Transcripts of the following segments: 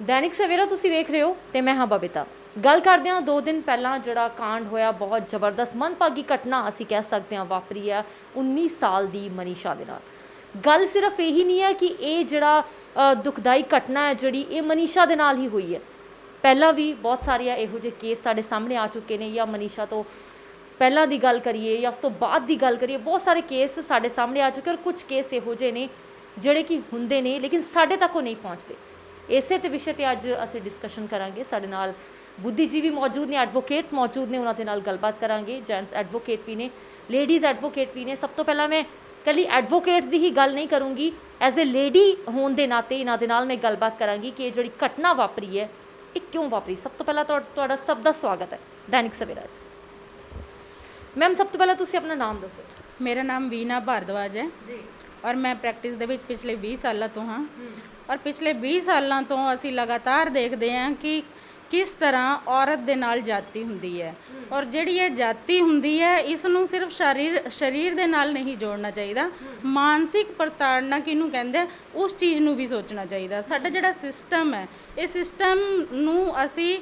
दैनिक सवेरा तुसी वेख रहे हो ते मैं हाँ बबीता। गल करदे हां 2 दिन पहला जिहड़ा कांड होया बहुत जबरदस्त मनभागी घटना असी कह सकते हैं वापरी है 19 साल दी मनीषा दे नाल। गल सिर्फ यही नहीं है कि ये जिहड़ा दुखदाई घटना है जिहड़ी ये मनीषा दे नाल ही हुई है। पहला भी बहुत सारे इहो जे केस साडे सामने आ चुके हैं, या मनीषा तो पहला दी गल करिए या उस तो बाद दी गल करिए, बहुत सारे केस साडे सामने आ चुके और कुछ केस इहो जे ने जिहड़े कि हुंदे ने लेकिन साडे तक वो नहीं पहुँचते। इसे ते विषय ते अज असीं डिस्कशन करांगे। साडे नाल बुद्धिजीवी मौजूद ने, एडवोकेट्स मौजूद ने, उन्हां दे नाल गलबात करांगे। जेंट्स एडवोकेट भी ने, लेडीज़ एडवोकेट भी ने। सब तो पहला मैं कली एडवोकेट्स की ही गल नहीं करूँगी, एज ए लेडी होने के नाते इन्हां दे नाल मैं गलबात करांगी कि जिहड़ी घटना वापरी है ये क्यों वापरी। सब तो पहला तुहाडा सब दा स्वागत है दैनिक सवेरा च। मैम सब तो पहला तुसीं अपना नाम दसो। मेरा नाम वीना भारद्वाज है जी। और मैं प्रैक्टिस ਦੇ ਵਿੱਚ पिछले 20 सालों तो हाँ और पिछले 20 ਸਾਲਾਂ ਤੋਂ ਅਸੀਂ ਲਗਾਤਾਰ ਦੇਖਦੇ ਹਾਂ ਕਿ ਕਿਸ ਤਰ੍ਹਾਂ ਔਰਤ ਦੇ ਨਾਲ ਜਾਤੀ ਹੁੰਦੀ ਹੈ ਔਰ ਜਿਹੜੀ ਇਹ ਜਾਤੀ ਹੁੰਦੀ ਹੈ ਇਸ ਨੂੰ ਸਿਰਫ ਸਰੀਰ ਦੇ ਨਾਲ ਨਹੀਂ ਜੋੜਨਾ ਚਾਹੀਦਾ, ਮਾਨਸਿਕ ਪ੍ਰਤਾੜਨਾ ਕਿਹਨੂੰ ਕਹਿੰਦੇ ਉਸ ਚੀਜ਼ ਨੂੰ ਵੀ ਸੋਚਣਾ ਚਾਹੀਦਾ। ਸਾਡਾ ਜਿਹੜਾ ਸਿਸਟਮ ਹੈ ਇਹ ਸਿਸਟਮ ਨੂੰ ਅਸੀਂ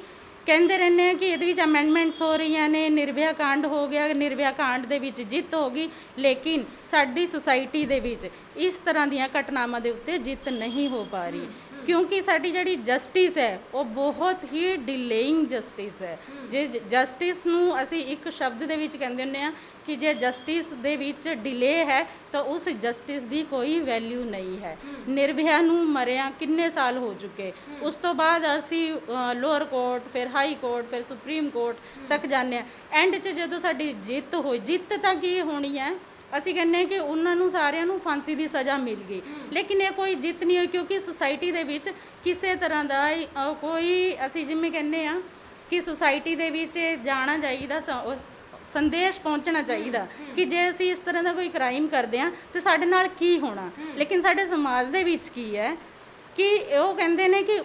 ਕਹਿੰਦੇ ਰਹਿੰਦੇ ਹਾਂ ਕਿ ਇਹਦੇ ਵਿੱਚ ਅਮੈਂਡਮੈਂਟਸ ਹੋ ਰਹੀਆਂ ਨੇ, ਨਿਰਭਇਆ ਕਾਂਡ ਹੋ ਗਿਆ, ਨਿਰਭਇਆ ਕਾਂਡ ਦੇ ਵਿੱਚ ਜਿੱਤ ਹੋ ਗਈ, ਲੇਕਿਨ ਸਾਡੀ ਸੁਸਾਇਟੀ ਦੇ ਵਿੱਚ ਇਸ ਤਰ੍ਹਾਂ ਦੀਆਂ ਘਟਨਾਵਾਂ ਦੇ ਉੱਤੇ ਜਿੱਤ ਨਹੀਂ ਹੋ ਪਾ ਰਹੀ ਕਿਉਂਕਿ ਸਾਡੀ ਜਿਹੜੀ ਜਸਟਿਸ ਹੈ ਉਹ ਬਹੁਤ ਹੀ ਡਿਲੇਇੰਗ ਜਸਟਿਸ ਹੈ। ਜੇ ਜਸਟਿਸ ਨੂੰ ਅਸੀਂ ਇੱਕ ਸ਼ਬਦ ਦੇ ਵਿੱਚ ਕਹਿੰਦੇ ਹੁੰਦੇ ਹਾਂ ਕਿ ਜੇ ਜਸਟਿਸ ਦੇ ਵਿੱਚ ਡਿਲੇ ਹੈ ਤਾਂ ਉਸ ਜਸਟਿਸ ਦੀ ਕੋਈ ਵੈਲਿਊ ਨਹੀਂ ਹੈ। ਨਿਰਭਇਆ ਨੂੰ ਮਰਿਆ ਕਿੰਨੇ ਸਾਲ ਹੋ ਚੁੱਕੇ, ਉਸ ਤੋਂ ਬਾਅਦ ਅਸੀਂ ਲੋਅਰ ਕੋਰਟ, ਫਿਰ ਹਾਈ ਕੋਰਟ, ਫਿਰ ਸੁਪਰੀਮ ਕੋਰਟ ਤੱਕ ਜਾਂਦੇ ਹਾਂ। ਐਂਡ 'ਚ ਜਦੋਂ ਸਾਡੀ ਜਿੱਤ ਹੋਈ, ਜਿੱਤ ਤਾਂ ਕੀ ਹੋਣੀ ਹੈ, ਅਸੀਂ ਕਹਿੰਦੇ ਕਿ ਉਹਨਾਂ ਨੂੰ ਸਾਰਿਆਂ ਨੂੰ ਫਾਂਸੀ ਦੀ ਸਜ਼ਾ ਮਿਲ ਗਈ, ਲੇਕਿਨ ਇਹ ਕੋਈ ਜਿੱਤ ਨਹੀਂ ਹੋਈ ਕਿਉਂਕਿ ਸੁਸਾਇਟੀ ਦੇ ਵਿੱਚ ਕਿਸੇ ਤਰ੍ਹਾਂ ਦਾ ਕੋਈ ਅਸੀਂ ਜਿਵੇਂ ਕਹਿੰਦੇ ਹਾਂ ਕਿ ਸੁਸਾਇਟੀ ਦੇ ਵਿੱਚ ਜਾਣਾ ਚਾਹੀਦਾ, ਸੰਦੇਸ਼ ਪਹੁੰਚਣਾ ਚਾਹੀਦਾ ਕਿ ਜੇ ਅਸੀਂ ਇਸ ਤਰ੍ਹਾਂ ਦਾ ਕੋਈ ਕ੍ਰਾਈਮ ਕਰਦੇ ਹਾਂ ਤਾਂ ਸਾਡੇ ਨਾਲ ਕੀ ਹੋਣਾ। ਲੇਕਿਨ ਸਾਡੇ ਸਮਾਜ ਦੇ ਵਿੱਚ ਕੀ ਹੈ ਕਿ ਉਹ ਕਹਿੰਦੇ ਨੇ ਕਿ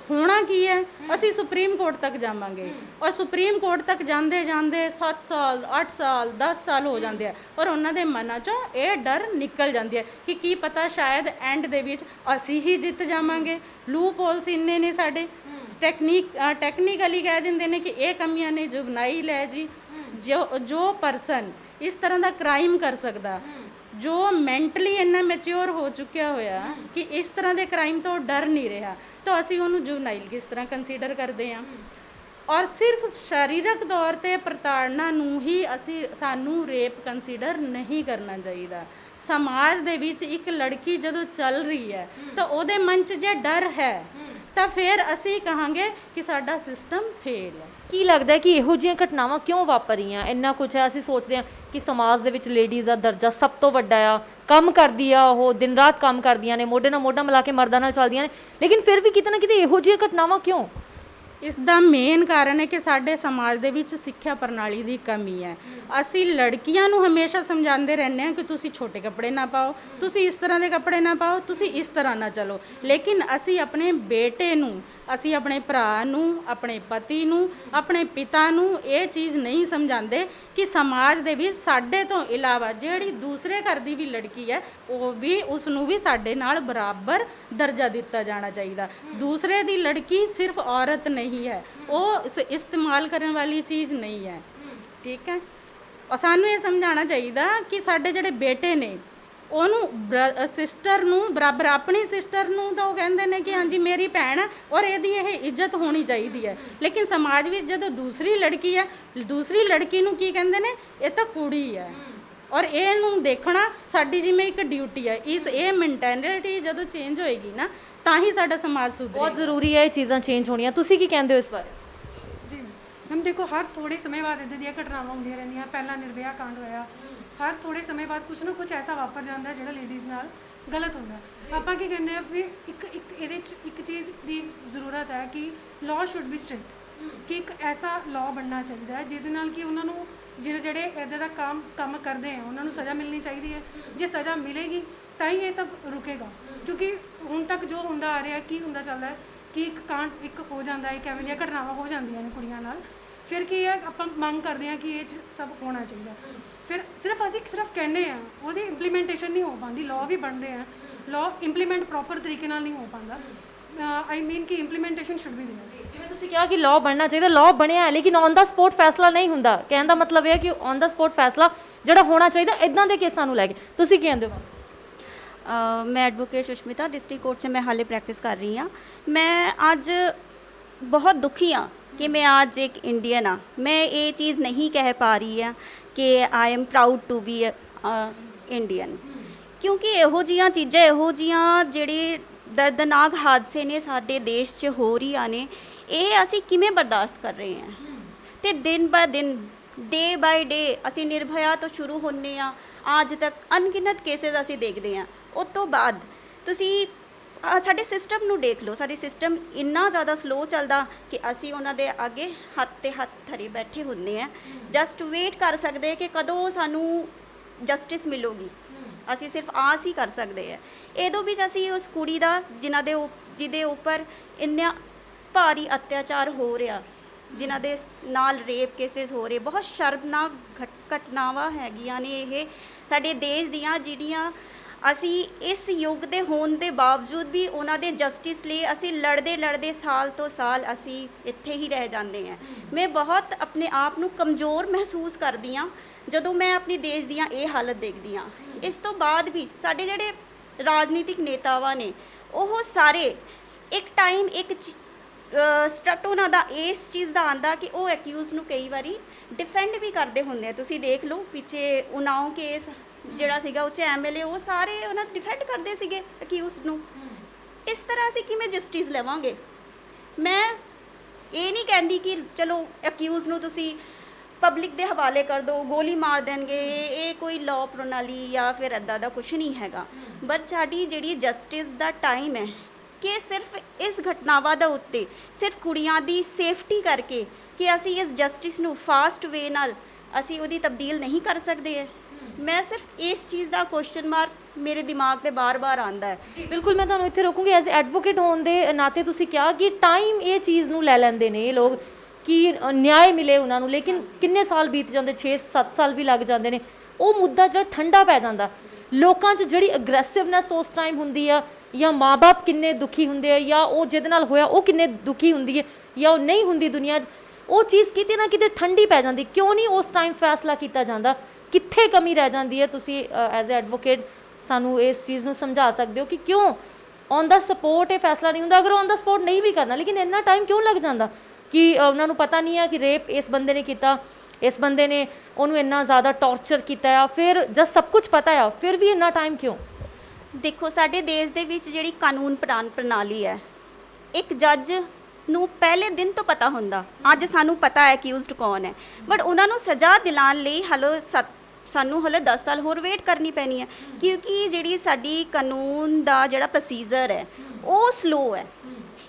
ਹੋਣਾ ਕੀ ਹੈ, ਅਸੀਂ ਸੁਪਰੀਮ ਕੋਰਟ ਤੱਕ ਜਾਵਾਂਗੇ ਔਰ ਸੁਪਰੀਮ ਕੋਰਟ ਤੱਕ ਜਾਂਦੇ ਜਾਂਦੇ 7 ਸਾਲ 8 ਸਾਲ 10 ਸਾਲ ਹੋ ਜਾਂਦੇ ਆ ਔਰ ਉਹਨਾਂ ਦੇ ਮਨਾਂ 'ਚੋਂ ਇਹ ਡਰ ਨਿਕਲ ਜਾਂਦੀ ਹੈ ਕਿ ਕੀ ਪਤਾ ਸ਼ਾਇਦ ਐਂਡ ਦੇ ਵਿੱਚ ਅਸੀਂ ਹੀ ਜਿੱਤ ਜਾਵਾਂਗੇ। ਲੂਪ ਹੋਲਸ ਇੰਨੇ ਨੇ ਸਾਡੇ, ਟੈਕਨੀਕਲੀ ਕਹਿ ਦਿੰਦੇ ਨੇ ਕਿ ਇਹ ਕਮੀਆਂ ਨੇ, ਜੁਗਨਾਈਲ ਹੈ ਜੀ। ਜੋ ਪਰਸਨ ਇਸ ਤਰ੍ਹਾਂ ਦਾ ਕ੍ਰਾਈਮ ਕਰ ਸਕਦਾ, ਜੋ ਮੈਂਟਲੀ ਇੰਨਾ ਮੈਚਿਓਰ ਹੋ ਚੁੱਕਿਆ ਹੋਇਆ ਕਿ ਇਸ ਤਰ੍ਹਾਂ ਦੇ ਕ੍ਰਾਈਮ ਤੋਂ ਡਰ ਨਹੀਂ ਰਿਹਾ, ਤਾਂ ਅਸੀਂ ਉਹਨੂੰ ਜੁਗਨਾਈਲ ਕਿਸ ਤਰ੍ਹਾਂ ਕੰਸੀਡਰ ਕਰਦੇ ਹਾਂ। ਔਰ ਸਿਰਫ ਸਰੀਰਕ ਤੌਰ 'ਤੇ ਪ੍ਰਤਾੜਨਾ ਨੂੰ ਹੀ ਸਾਨੂੰ ਰੇਪ ਕੰਸੀਡਰ ਨਹੀਂ ਕਰਨਾ ਚਾਹੀਦਾ। ਸਮਾਜ ਦੇ ਵਿੱਚ ਇੱਕ ਲੜਕੀ ਜਦੋਂ ਚੱਲ ਰਹੀ ਹੈ ਤਾਂ ਉਹਦੇ ਮਨ 'ਚ ਜੇ ਡਰ ਹੈ ਤਾਂ ਫਿਰ ਅਸੀਂ ਕਹਾਂਗੇ ਕਿ ਸਾਡਾ ਸਿਸਟਮ ਫੇਲ ਹੈ। ਕੀ ਲੱਗਦਾ ਹੈ ਕਿ ਇਹੋ ਜਿਹੀਆਂ ਘਟਨਾਵਾਂ ਕਿਉਂ ਵਾਪਰ ਰਹੀਆਂ? ਇੰਨਾ ਕੁਝ ਹੈ, ਅਸੀਂ ਸੋਚਦੇ ਹਾਂ ਕਿ ਸਮਾਜ ਦੇ ਵਿੱਚ ਲੇਡੀਜ਼ ਦਾ ਦਰਜਾ ਸਭ ਤੋਂ ਵੱਡਾ ਆ, ਕੰਮ ਕਰਦੀ ਆ, ਉਹ ਦਿਨ ਰਾਤ ਕੰਮ ਕਰਦੀਆਂ ਨੇ, ਮੋਢੇ ਨਾਲ ਮੋਢਾ ਮਿਲਾ ਕੇ ਮਰਦਾਂ ਨਾਲ ਚੱਲਦੀਆਂ ਨੇ, ਲੇਕਿਨ ਫਿਰ ਵੀ ਕਿਤੇ ਨਾ ਕਿਤੇ ਇਹੋ ਜਿਹੀਆਂ ਘਟਨਾਵਾਂ ਕਿਉਂ? ਇਸ ਦਾ ਮੇਨ ਕਾਰਨ ਹੈ ਕਿ ਸਾਡੇ ਸਮਾਜ ਦੇ ਵਿੱਚ ਸਿੱਖਿਆ ਪ੍ਰਣਾਲੀ ਦੀ ਕਮੀ ਹੈ। ਅਸੀਂ ਲੜਕੀਆਂ ਨੂੰ ਹਮੇਸ਼ਾ ਸਮਝਾਉਂਦੇ ਰਹਿੰਦੇ ਹਾਂ ਕਿ ਤੁਸੀਂ ਛੋਟੇ ਕੱਪੜੇ ਨਾ ਪਾਓ, ਤੁਸੀਂ ਇਸ ਤਰ੍ਹਾਂ ਦੇ ਕੱਪੜੇ ਨਾ ਪਾਓ, ਤੁਸੀਂ ਇਸ ਤਰ੍ਹਾਂ ਨਾ ਚਲੋ, ਲੇਕਿਨ ਅਸੀਂ ਆਪਣੇ ਬੇਟੇ ਨੂੰ, ਅਸੀਂ ਆਪਣੇ ਭਰਾ ਨੂੰ, ਆਪਣੇ ਪਤੀ ਨੂੰ, ਆਪਣੇ ਪਿਤਾ ਨੂੰ ਇਹ ਚੀਜ਼ ਨਹੀਂ ਸਮਝਾਉਂਦੇ ਕਿ ਸਮਾਜ ਦੇ ਵਿੱਚ ਸਾਡੇ ਤੋਂ ਇਲਾਵਾ ਜਿਹੜੀ ਦੂਸਰੇ ਘਰ ਦੀ ਵੀ ਲੜਕੀ ਹੈ ਉਹ ਵੀ, ਉਸ ਨੂੰ ਵੀ ਸਾਡੇ ਨਾਲ ਬਰਾਬਰ ਦਰਜਾ ਦਿੱਤਾ ਜਾਣਾ ਚਾਹੀਦਾ। ਦੂਸਰੇ ਦੀ ਲੜਕੀ ਸਿਰਫ ਔਰਤ ਨਹੀਂ ਹੈ, ਉਹ ਇਸਤੇਮਾਲ ਕਰਨ ਵਾਲੀ ਚੀਜ਼ ਨਹੀਂ ਹੈ, ਠੀਕ ਹੈ। ਔਰ ਸਾਨੂੰ ਇਹ ਸਮਝਾਉਣਾ ਚਾਹੀਦਾ ਕਿ ਸਾਡੇ ਜਿਹੜੇ ਬੇਟੇ ਨੇ ਉਹਨੂੰ ਸਿਸਟਰ ਨੂੰ ਬਰਾਬਰ, ਆਪਣੀ ਸਿਸਟਰ ਨੂੰ ਤਾਂ ਉਹ ਕਹਿੰਦੇ ਨੇ ਕਿ ਹਾਂਜੀ ਮੇਰੀ ਭੈਣ ਹੈ ਔਰ ਇਹਦੀ ਇਹ ਇੱਜ਼ਤ ਹੋਣੀ ਚਾਹੀਦੀ ਹੈ, ਲੇਕਿਨ ਸਮਾਜ ਵਿੱਚ ਜਦੋਂ ਦੂਸਰੀ ਲੜਕੀ ਹੈ, ਦੂਸਰੀ ਲੜਕੀ ਨੂੰ ਕੀ ਕਹਿੰਦੇ ਨੇ, ਇਹ ਤਾਂ ਕੁੜੀ ਹੈ ਔਰ ਇਹਨੂੰ ਦੇਖਣਾ ਸਾਡੀ ਜਿਵੇਂ ਇੱਕ ਡਿਊਟੀ ਹੈ। ਇਹ ਮੈਂਟੈਲਿਟੀ ਜਦੋਂ ਚੇਂਜ ਹੋਏਗੀ ਨਾ ਤਾਂ ਹੀ ਸਾਡਾ ਸਮਾਜ ਸੁਧਰੇ। ਬਹੁਤ ਜ਼ਰੂਰੀ ਹੈ ਇਹ ਚੀਜ਼ਾਂ ਚੇਂਜ ਹੋਣੀਆਂ। ਤੁਸੀਂ ਕੀ ਕਹਿੰਦੇ ਹੋ ਇਸ ਬਾਰੇ? ਜੀ ਮੈਮ ਦੇਖੋ, ਹਰ ਥੋੜ੍ਹੇ ਸਮੇਂ ਬਾਅਦ ਇੱਦਾਂ ਦੀਆਂ ਘਟਨਾਵਾਂ ਹੁੰਦੀਆਂ ਰਹਿੰਦੀਆਂ। ਪਹਿਲਾਂ ਨਿਰਭਇਆ ਕਾਂਡ ਹੋਇਆ, ਹਰ ਥੋੜ੍ਹੇ ਸਮੇਂ ਬਾਅਦ ਕੁਛ ਨਾ ਕੁਛ ਐਸਾ ਵਾਪਰ ਜਾਂਦਾ ਜਿਹੜਾ ਲੇਡੀਜ਼ ਨਾਲ ਗਲਤ ਹੁੰਦਾ। ਆਪਾਂ ਕੀ ਕਹਿੰਦੇ ਆ ਵੀ ਇੱਕ ਇਹਦੇ 'ਚ ਇੱਕ ਚੀਜ਼ ਦੀ ਜ਼ਰੂਰਤ ਹੈ ਕਿ ਲਾਅ ਸ਼ੁੱਡ ਬੀ ਸਟ੍ਰਿਕਟ, ਕਿ ਇੱਕ ਐਸਾ ਲਾਅ ਬਣਨਾ ਚਾਹੀਦਾ ਹੈ ਜਿਹਦੇ ਨਾਲ ਕਿ ਉਹਨਾਂ ਨੂੰ ਜਿਹੜੇ ਇੱਦਾਂ ਦਾ ਕੰਮ ਕਰਦੇ ਆ ਉਹਨਾਂ ਨੂੰ ਸਜ਼ਾ ਮਿਲਣੀ ਚਾਹੀਦੀ ਹੈ। ਜੇ ਸਜ਼ਾ ਮਿਲੇਗੀ ਤਾਂ ਹੀ ਇਹ ਸਭ ਰੁਕੇਗਾ, ਕਿਉਂਕਿ ਹੁਣ ਤੱਕ ਜੋ ਹੁੰਦਾ ਆ ਰਿਹਾ, ਕੀ ਹੁੰਦਾ ਚੱਲਦਾ ਹੈ ਕਿ ਇੱਕ ਹੋ ਜਾਂਦਾ, ਇੱਕ ਐਵੇਂ ਦੀਆਂ ਘਟਨਾਵਾਂ ਹੋ ਜਾਂਦੀਆਂ ਨੇ ਕੁੜੀਆਂ ਨਾਲ। ਫਿਰ ਕੀ ਹੈ, ਆਪਾਂ ਮੰਗ ਕਰਦੇ ਹਾਂ ਕਿ ਇਹ ਸਭ ਹੋਣਾ ਚਾਹੀਦਾ। ਫਿਰ ਅਸੀਂ ਸਿਰਫ ਕਹਿੰਦੇ ਹਾਂ, ਉਹਦੀ ਇੰਪਲੀਮੈਂਟੇਸ਼ਨ ਨਹੀਂ ਹੋ ਪਾਉਂਦੀ। ਲਾਅ ਵੀ ਬਣਦੇ ਆ, ਲਾਅ ਇੰਪਲੀਮੈਂਟ ਪ੍ਰੋਪਰ ਤਰੀਕੇ ਨਾਲ ਨਹੀਂ ਹੋ ਪਾਉਂਦਾ। आई मीन कि ਇੰਪਲੀਮੈਂਟੇਸ਼ਨ ਸ਼ੁੱਡ ਬੀ ਦੇयर। ਜਿਵੇਂ ਤੁਸੀਂ ਕਿਹਾ ਕਿ ਲਾਅ ਬਣਨਾ ਚਾਹੀਦਾ, ਲਾਅ ਬਣਿਆ ਹੈ ਲੇਕਿਨ ਔਨ ਦਾ ਸਪੋਰਟ ਫੈਸਲਾ ਨਹੀਂ ਹੁੰਦਾ। ਕਹਿਣ ਦਾ ਮਤਲਬ ਇਹ ਹੈ ਕਿ ਔਨ ਦਾ ਸਪੋਰਟ ਫੈਸਲਾ ਜਿਹੜਾ ਹੋਣਾ ਚਾਹੀਦਾ ਇਦਾਂ ਦੇ ਕੇਸਾਂ ਨੂੰ ਲੈ ਕੇ। ਤੁਸੀਂ ਕੀ ਕਹਿੰਦੇ ਹੋ? ਮੈਂ ਐਡਵੋਕੇਟ ਸੁਸ਼ਮਿਤਾ ਡਿਸਟ੍ਰਿਕਟ ਕੋਰਟ 'ਚ ਮੈਂ ਹਾਲੇ ਪ੍ਰੈਕਟਿਸ ਕਰ ਰਹੀ ਹਾਂ। ਮੈਂ ਅੱਜ ਬਹੁਤ ਦੁਖੀ ਹਾਂ ਕਿ ਮੈਂ ਅੱਜ ਇੱਕ ਇੰਡੀਅਨ ਹਾਂ। ਮੈਂ ਇਹ ਚੀਜ਼ ਨਹੀਂ ਕਹਿ ਪਾ ਰਹੀ ਹਾਂ ਕਿ I am proud to be Indian, ਕਿਉਂਕਿ ਇਹੋ ਜਿਹੀਆਂ ਚੀਜ਼ਾਂ, ਇਹੋ ਜਿਹੀਆਂ ਜਿਹੜੇ ਦਰਦਨਾਕ ਹਾਦਸੇ ਨੇ ਸਾਡੇ ਦੇਸ਼ 'ਚ ਹੋ ਰਹੀਆਂ ਨੇ, ਇਹ ਅਸੀਂ ਕਿਵੇਂ ਬਰਦਾਸ਼ਤ ਕਰ ਰਹੇ ਹਾਂ। ਤੇ ਦਿਨ ਬਾ ਦਿਨ, ਡੇ ਬਾਈ ਡੇ ਅਸੀਂ ਨਿਰਭਇਆ ਤੋਂ ਸ਼ੁਰੂ ਹੁੰਦੇ ਹਾਂ, ਅੱਜ ਤੱਕ ਅਣਗਿਣਤ ਕੇਸਿਸ ਅਸੀਂ ਦੇਖਦੇ ਹਾਂ। ਉਸ ਤੋਂ ਬਾਅਦ ਤੁਸੀਂ ਸਾਡੇ ਸਿਸਟਮ ਨੂੰ ਦੇਖ ਲਓ, ਸਾਡੀ ਸਿਸਟਮ ਇੰਨਾ ਜ਼ਿਆਦਾ ਸਲੋ ਚੱਲਦਾ ਕਿ ਅਸੀਂ ਉਹਨਾਂ ਦੇ ਅੱਗੇ ਹੱਥ 'ਤੇ ਹੱਥ ਧਰੇ ਬੈਠੇ ਹੁੰਦੇ ਹਾਂ, ਜਸਟ ਵੇਟ ਕਰ ਸਕਦੇ ਕਿ ਕਦੋਂ ਸਾਨੂੰ ਜਸਟਿਸ ਮਿਲੂਗੀ। ਅਸੀਂ ਸਿਰਫ ਆਸ ਹੀ ਕਰ ਸਕਦੇ ਹਾਂ। ਇਹਦੋਂ ਵਿੱਚ ਅਸੀਂ ਉਸ ਕੁੜੀ ਦਾ ਜਿਹਦੇ ਉੱਪਰ ਇੰਨਾ ਭਾਰੀ ਅਤਿਆਚਾਰ ਹੋ ਰਿਹਾ, ਜਿਨ੍ਹਾਂ ਦੇ ਨਾਲ ਰੇਪ ਕੇਸਿਸ ਹੋ ਰਹੇ, ਬਹੁਤ ਸ਼ਰਮਨਾਕ ਘਟਨਾਵਾਂ ਹੈਗੀਆਂ ਨੇ ਇਹ ਸਾਡੇ ਦੇਸ਼ ਦੀਆਂ, ਜਿਹੜੀਆਂ ਅਸੀਂ ਇਸ ਯੁੱਗ ਦੇ ਹੋਣ ਦੇ ਬਾਵਜੂਦ ਵੀ ਉਹਨਾਂ ਦੇ ਜਸਟਿਸ ਲਈ ਅਸੀਂ ਲੜਦੇ ਸਾਲ ਤੋਂ ਸਾਲ ਅਸੀਂ ਇੱਥੇ ਹੀ ਰਹਿ ਜਾਂਦੇ ਹਾਂ। ਮੈਂ ਬਹੁਤ ਆਪਣੇ ਆਪ ਨੂੰ ਕਮਜ਼ੋਰ ਮਹਿਸੂਸ ਕਰਦੀ ਹਾਂ ਜਦੋਂ ਮੈਂ ਆਪਣੇ ਦੇਸ਼ ਦੀਆਂ ਇਹ ਹਾਲਤ ਦੇਖਦੀ ਹਾਂ। ਇਸ ਤੋਂ ਬਾਅਦ ਵੀ ਸਾਡੇ ਜਿਹੜੇ ਰਾਜਨੀਤਿਕ ਨੇਤਾਵਾਂ ਨੇ, ਉਹ ਸਾਰੇ ਇੱਕ ਟਾਈਮ ਇੱਕ ਸਟਰਕਟ ਉਹਨਾਂ ਦਾ ਇਸ ਚੀਜ਼ ਦਾ ਆਂਦਾ ਕਿ ਉਹ ਐਕਿਊਜ਼ ਨੂੰ ਕਈ ਵਾਰੀ ਡਿਫੈਂਡ ਵੀ ਕਰਦੇ ਹੁੰਦੇ ਆ। ਤੁਸੀਂ ਦੇਖ ਲਓ ਪਿੱਛੇ ਉਨਾਓ ਕੇਸ ਜਿਹੜਾ ਸੀਗਾ, ਉਹ 'ਚ ਐਮਐਲਏ ਉਹ ਸਾਰੇ ਉਹਨਾਂ ਡਿਫੈਂਡ ਕਰਦੇ ਸੀਗੇ ਅਕਿਊਜ਼ਡ ਨੂੰ। ਇਸ ਤਰ੍ਹਾਂ ਅਸੀਂ ਕਿਵੇਂ ਜਸਟਿਸ ਲਵਾਂਗੇ? ਮੈਂ ਇਹ ਨਹੀਂ ਕਹਿੰਦੀ ਕਿ ਚਲੋ ਅਕਿਊਜ਼ ਨੂੰ ਤੁਸੀਂ ਪਬਲਿਕ ਦੇ ਹਵਾਲੇ ਕਰ ਦਿਓ, ਗੋਲੀ ਮਾਰ ਦੇਣਗੇ, ਇਹ ਕੋਈ ਲਾਅ ਪ੍ਰਣਾਲੀ ਜਾਂ ਫਿਰ ਇੱਦਾਂ ਦਾ ਕੁਛ ਨਹੀਂ ਹੈਗਾ। ਬਟ ਸਾਡੀ ਜਿਹੜੀ ਜਸਟਿਸ ਦਾ ਟਾਈਮ ਹੈ ਕਿ ਸਿਰਫ ਇਸ ਘਟਨਾਵਾਂ ਦਾ ਉੱਤੇ ਸਿਰਫ ਕੁੜੀਆਂ ਦੀ ਸੇਫਟੀ ਕਰਕੇ ਕਿ ਅਸੀਂ ਇਸ ਜਸਟਿਸ ਨੂੰ ਫਾਸਟ ਵੇ ਨਾਲ ਅਸੀਂ ਉਹਦੀ ਤਬਦੀਲ ਨਹੀਂ ਕਰ ਸਕਦੇ ਹੈ। ਮੈਂ ਸਿਰਫ ਇਸ ਚੀਜ਼ ਦਾ ਕੁਐਸਚਨ ਮਾਰਕ ਮੇਰੇ ਦਿਮਾਗ 'ਤੇ ਬਾਰ-ਬਾਰ ਆਉਂਦਾ ਹੈ। ਜੀ ਬਿਲਕੁਲ, ਮੈਂ ਤੁਹਾਨੂੰ ਇੱਥੇ ਰੋਕੂੰਗੀ। ਐਜ਼ ਐਡਵੋਕੇਟ ਹੋਣ ਦੇ ਨਾਤੇ ਤੁਸੀਂ ਕਿਹਾ ਕਿ ਟਾਈਮ ਇਹ ਚੀਜ਼ ਨੂੰ ਲੈ ਲੈਂਦੇ ਨੇ ਇਹ ਲੋਕ ਕਿ ਨਿਆਂ ਮਿਲੇ ਉਹਨਾਂ ਨੂੰ, ਲੇਕਿਨ ਕਿੰਨੇ ਸਾਲ ਬੀਤ ਜਾਂਦੇ, 6-7 ਸਾਲ ਵੀ ਲੱਗ ਜਾਂਦੇ ਨੇ। ਉਹ ਮੁੱਦਾ ਜਿਹੜਾ ਠੰਡਾ ਪੈ ਜਾਂਦਾ ਲੋਕਾਂ 'ਚ, ਜਿਹੜੀ ਅਗਰੈਸਿਵਨੈਸ ਉਸ ਟਾਈਮ ਹੁੰਦੀ ਆ, ਜਾਂ ਮਾਂ-ਬਾਪ ਕਿੰਨੇ ਦੁਖੀ ਹੁੰਦੇ ਆ, ਜਾਂ ਉਹ ਜਿਹਦੇ ਨਾਲ ਹੋਇਆ ਉਹ ਕਿੰਨੇ ਦੁਖੀ ਹੁੰਦੀ ਹੈ, ਜਾਂ ਉਹ ਨਹੀਂ ਹੁੰਦੀ ਦੁਨੀਆ 'ਚ, ਉਹ ਚੀਜ਼ ਕਿਤੇ ਨਾ ਕਿਤੇ ਠੰਡੀ ਪੈ ਜਾਂਦੀ। ਕਿਉਂ ਨਹੀਂ ਉਸ ਟਾਈਮ ਫੈਸਲਾ ਕੀਤਾ ਜਾਂਦਾ? ਕਿੱਥੇ ਕਮੀ ਰਹਿ ਜਾਂਦੀ ਹੈ? ਤੁਸੀਂ ਐਜ਼ ਐਡਵੋਕੇਟ ਸਾਨੂੰ ਇਸ ਚੀਜ਼ ਨੂੰ ਸਮਝਾ ਸਕਦੇ ਹੋ ਕਿ ਕਿਉਂ ਔਨ ਦਾ ਸਪੋਰਟ ਇਹ ਫੈਸਲਾ ਨਹੀਂ ਹੁੰਦਾ? ਅਗਰ ਔਨ ਦਾ ਸਪੋਰਟ ਨਹੀਂ ਵੀ ਕਰਨਾ, ਲੇਕਿਨ ਇੰਨਾ ਟਾਈਮ ਕਿਉਂ ਲੱਗ ਜਾਂਦਾ ਕਿ ਉਹਨਾਂ ਨੂੰ ਪਤਾ ਨਹੀਂ ਹੈ ਕਿ ਰੇਪ ਇਸ ਬੰਦੇ ਨੇ ਕੀਤਾ, ਇਸ ਬੰਦੇ ਨੇ ਉਹਨੂੰ ਇੰਨਾ ਜ਼ਿਆਦਾ ਟੌਰਚਰ ਕੀਤਾ ਆ, ਫਿਰ ਜਦ ਸਭ ਕੁਝ ਪਤਾ ਆ ਫਿਰ ਵੀ ਇੰਨਾ ਟਾਈਮ ਕਿਉਂ? ਦੇਖੋ, ਸਾਡੇ ਦੇਸ਼ ਦੇ ਵਿੱਚ ਜਿਹੜੀ ਕਾਨੂੰਨ ਪ੍ਰਣਾਲੀ ਹੈ, ਇੱਕ ਜੱਜ ਨੂੰ ਪਹਿਲੇ ਦਿਨ ਤੋਂ ਪਤਾ ਹੁੰਦਾ, ਅੱਜ ਸਾਨੂੰ ਪਤਾ ਹੈ ਅਕਿਊਜ਼ਡ ਕੌਣ ਹੈ, ਬਟ ਉਹਨਾਂ ਨੂੰ ਸਜ਼ਾ ਦਿਲਾਉਣ ਲਈ ਸਾਨੂੰ ਹਲੇ 10 ਸਾਲ ਹੋਰ ਵੇਟ ਕਰਨੀ ਪੈਣੀ ਹੈ, ਕਿਉਂਕਿ ਜਿਹੜੀ ਸਾਡੀ ਕਾਨੂੰਨ ਦਾ ਜਿਹੜਾ ਪ੍ਰੋਸੀਜਰ ਹੈ ਉਹ ਸਲੋ ਹੈ।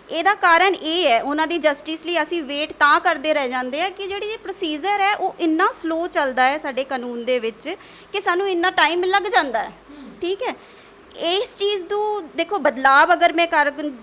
ਇਹਦਾ ਕਾਰਨ ਇਹ ਹੈ, ਉਹਨਾਂ ਦੀ ਜਸਟਿਸ ਲਈ ਅਸੀਂ ਵੇਟ ਤਾਂ ਕਰਦੇ ਰਹਿ ਜਾਂਦੇ ਆ ਕਿ ਜਿਹੜੀ ਪ੍ਰੋਸੀਜਰ ਹੈ ਉਹ ਇੰਨਾ ਸਲੋ ਚੱਲਦਾ ਹੈ ਸਾਡੇ ਕਾਨੂੰਨ ਦੇ ਵਿੱਚ ਕਿ ਸਾਨੂੰ ਇੰਨਾ ਟਾਈਮ ਲੱਗ ਜਾਂਦਾ ਹੈ। ਠੀਕ ਹੈ, ਇਸ ਚੀਜ਼ ਨੂੰ ਦੇਖੋ, ਬਦਲਾਵ ਅਗਰ ਮੈਂ